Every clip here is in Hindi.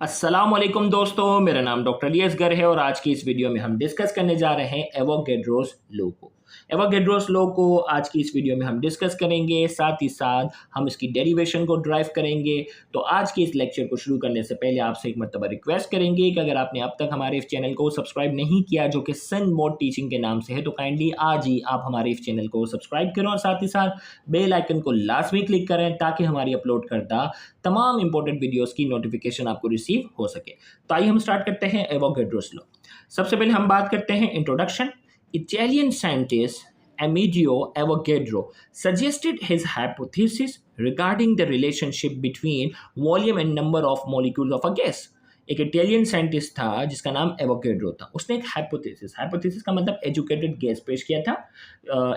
अस्सलामुअलैकुम दोस्तों, मेरा नाम डॉक्टर अली है और आज की इस वीडियो में हम डिस्कस करने जा रहे हैं एवोगैड्रोस लॉ को। एवोगैड्रोस लॉ को आज की इस वीडियो में हम डिस्कस करेंगे, साथ ही साथ हम इसकी डेरिवेशन को ड्राइव करेंगे। तो आज के इस लेक्चर को शुरू करने से पहले आपसे एक मर्तबा रिक्वेस्ट करेंगे कि अगर आपने अब तक हमारे इस चैनल को सब्सक्राइब नहीं किया, जो कि सन मोड टीचिंग के नाम से है, तो काइंडली आज ही आप हमारे इस चैनल को सब्सक्राइब करें और साथ ही साथ बेल आइकन को लाजमी क्लिक करें ताकि हमारी अपलोड करदा तमाम इंपॉर्टेंट वीडियोस की नोटिफिकेशन आपको रिसीव हो सके। तो आइए हम स्टार्ट करते हैं एवोगैड्रोस लॉ। सबसे पहले हम बात करते हैं introduction. Italian scientist Amedeo Avogadro suggested his hypothesis regarding the relationship between volume and number of molecules of a gas। एक इटालियन साइंटिस्ट था जिसका नाम एवोगैड्रो था। उसने एक हाइपोथेसिस का मतलब एजुकेटेड गैस पेश किया था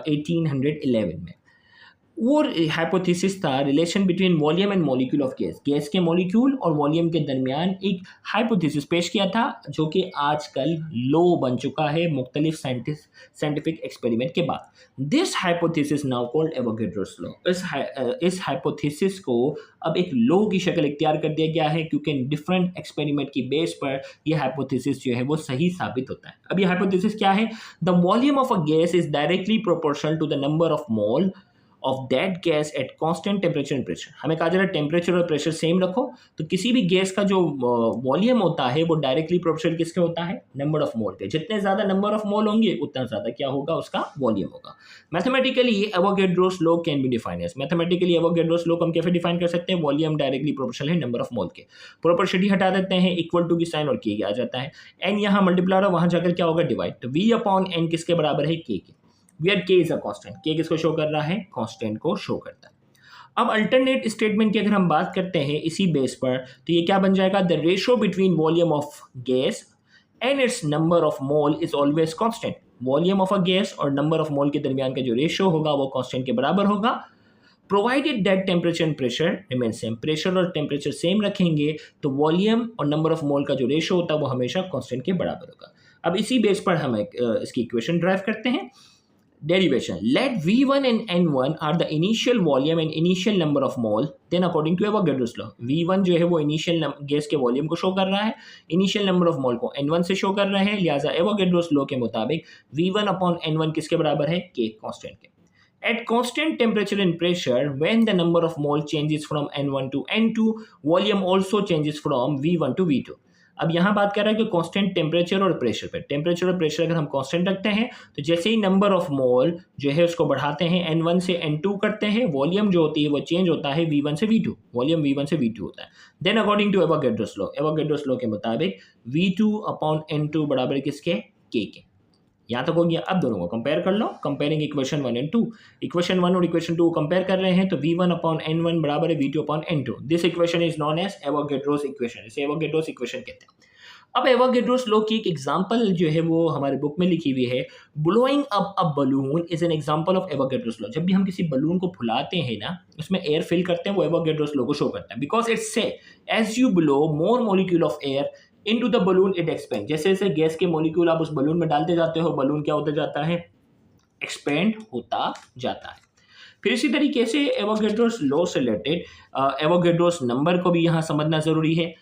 1811 में। वो हाइपोथेसिस था relation between volume and molecule of gas, gas के मॉलिक्यूल और वॉल्यूम के दरमियान एक हाइपोथेसिस पेश किया था जो कि आजकल लो बन चुका है मुख्तलिफ साइंटिफिक एक्सपेरिमेंट के बाद। This hypothesis now called Avogadro's law. इस हाइपोथेसिस को अब एक लॉ की शक्ल इख्तियार कर दिया गया है क्योंकि डिफरेंट एक्सपेरिमेंट की बेस पर यह हाइपोथेसिस जो है वो सही साबित होता है। अब ये हाइपोथेसिस क्या है? The volume of a gas is directly proportional to the number of mole of that gas at constant temperature and pressure. हमें कहा जा रहा है टेम्परेचर और प्रेशर सेम रखो, तो किसी भी गैस का जो वॉल्यूम होता है वो डायरेक्टली प्रोपोर्शनल किसके होता है? नंबर ऑफ मोल के। जितने ज़्यादा नंबर ऑफ मोल होंगे उतना ज़्यादा क्या होगा? उसका वॉल्यूम होगा। Mathematically Avogadro's law can be defined as, mathematically Avogadro's law को हम कैसे डिफाइन कर सकते हैं? वॉल्यूम डायरेक्टली प्रोपोर्शनल है नंबर ऑफ मोल के। प्रोपोर्शनलिटी हटा देते हैं, इक्वल टू की साइन और के आ जाता है। एन यहाँ मल्टीप्लाई हो, वहाँ जाकर क्या होगा? डिवाइड। तो वी अपॉन एन किसके बराबर है? के। वेयर के इज अ कांस्टेंट, के किसको शो कर रहा है? कांस्टेंट को शो करता है। अब अल्टरनेट स्टेटमेंट की अगर हम बात करते हैं इसी बेस पर, तो ये क्या बन जाएगा? The ratio between volume of gas and it's number of mole is always constant. Volume of a gas और नंबर ऑफ मोल के दरमियान का जो रेशो होगा वो कांस्टेंट के बराबर होगा, provided that temperature and pressure remain same. Pressure और टेम्परेचर सेम रखेंगे तो वॉल्यूम और नंबर ऑफ मोल का जो रेशो होता है वो हमेशा कांस्टेंट के बराबर होगा। अब इसी बेस पर हम इसकी इक्वेशन ड्राइव करते हैं। Derivation. Let V1 and N1 are the initial volume and initial number of mole. Then according to Avogadro's law, V1 जो है वो इनिशियल गैस के वॉल्यूम को शो कर रहा है, इनिशियल नंबर ऑफ मोल को N1 से शो कर रहे हैं, लिहाजा एवोगैड्रोस लॉ के मुताबिक V1 अपॉन N1 किसके बराबर है? K, कांस्टेंट के। At constant temperature and pressure, when the number of mole changes from N1 to N2, volume also changes from V1 to V2। अब यहाँ बात कर रहा है कि कांस्टेंट टेम्परेचर और प्रेशर पे, टेम्परेचर और प्रेशर अगर हम कांस्टेंट रखते हैं तो जैसे ही नंबर ऑफ मोल जो है उसको बढ़ाते हैं, N1 से N2 करते हैं, वॉल्यूम जो होती है वो चेंज होता है V1 से V2, वॉल्यूम V1 से V2 होता है। Then according to Avogadro's law के मुताबिक V2 अपॉन N2 बराबर किसके? K के। यहाँ तक हो गया। अब दोनों को कंपेयर कर लो, कंपेयरिंग इक्वेशन 1 एंड 2। इक्वेशन 1 और इक्वेशन 2 को कंपेयर कर रहे हैं तो V1 अपॉन N1 बराबर है V2 upon N2। This equation is known as Avogadro's equation, इसे एवोगैड्रोस इक्वेशन कहते हैं। अब एवोगैड्रोस लॉ की एक एग्जांपल जो है वो हमारे बुक में लिखी हुई है। Blowing up a balloon is an example of Avogadro's law. जब भी हम किसी बलून को फुलाते हैं ना, उसमें एयर फिल करते हैं, वो एवोगैड्रोस लॉ को शो करता है। Because it's say as you blow more molecule of air into the balloon it expand. जैसे जैसे गैस के मॉलिक्यूल आप उस बलून में डालते जाते हो, बलून क्या होता जाता है? एक्सपेंड होता जाता है। फिर इसी तरीके से एवोगैड्रोस लॉ से रिलेटेड एवोगैड्रोस नंबर को भी यहाँ समझना जरूरी है।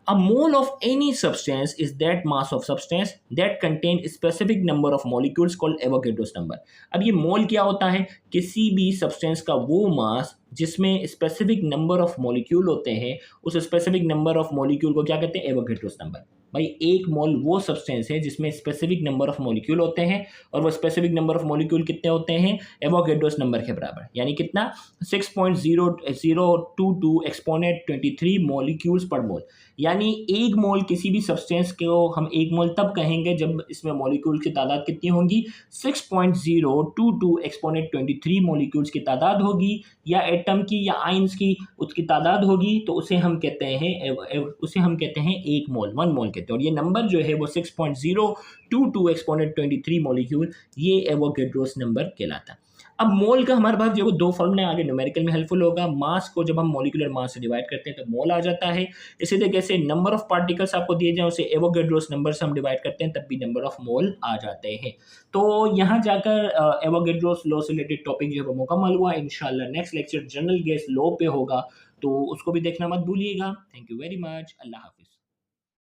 A mole of any substance is that mass of substance that contain specific number of molecules called Avogadro's number। अब ये मोल क्या होता है? किसी भी सब्सटेंस का वो मास जिसमें स्पेसिफिक नंबर ऑफ मॉलिक्यूल होते हैं, उस स्पेसिफिक नंबर ऑफ मॉलिक्यूल को क्या कहते हैं? Avogadro's number. भाई एक मोल वो सब्सटेंस है जिसमें स्पेसिफिक नंबर ऑफ मॉलिक्यूल होते हैं और वो स्पेसिफिक नंबर ऑफ मॉलिक्यूल कितने होते हैं? एवोगैड्रोस नंबर के बराबर। यानी कितना? 6.0022 एक्सपोनेंट 23 मॉलिक्यूल्स पर मोल। यानी एक मोल किसी भी सब्सटेंस को हम एक मोल तब कहेंगे जब इसमें मॉलिक्यूल्स की तादाद कितनी होगी? 6.022 एक्सपोनेंट 23 मॉलिक्यूल्स की तादाद होगी, या एटम की या आयंस की उसकी तादाद होगी, तो उसे हम कहते हैं एक मोल, 1 मोल कहते हैं। और ये नंबर जो है वो 6.022 एक्सपोनेंट 23 मॉलिक्यूल, ये एवोगैड्रोस नंबर कहलाता है। अब मोल का हमारे पास जो दो फॉर्मूले आगे न्यूमेरिकल में हेल्पफुल होगा। मास को जब हम मॉलिक्यूलर मास से डिवाइड करते हैं तो मोल आ जाता है। इसी तरीके से नंबर ऑफ पार्टिकल्स आपको दिए जाए उसे एवोगैड्रोस नंबर से हम डिवाइड करते हैं, तब भी नंबर ऑफ मोल आ जाते हैं। तो यहाँ जाकर एवोगैड्रोस लॉ से रिलेटेड टॉपिक जो है वो मुकम्मल हुआ। इंशाल्लाह next lecture general gas law पे होगा, तो उसको भी देखना मत भूलिएगा। Thank you very much. अल्लाह हाफिज़।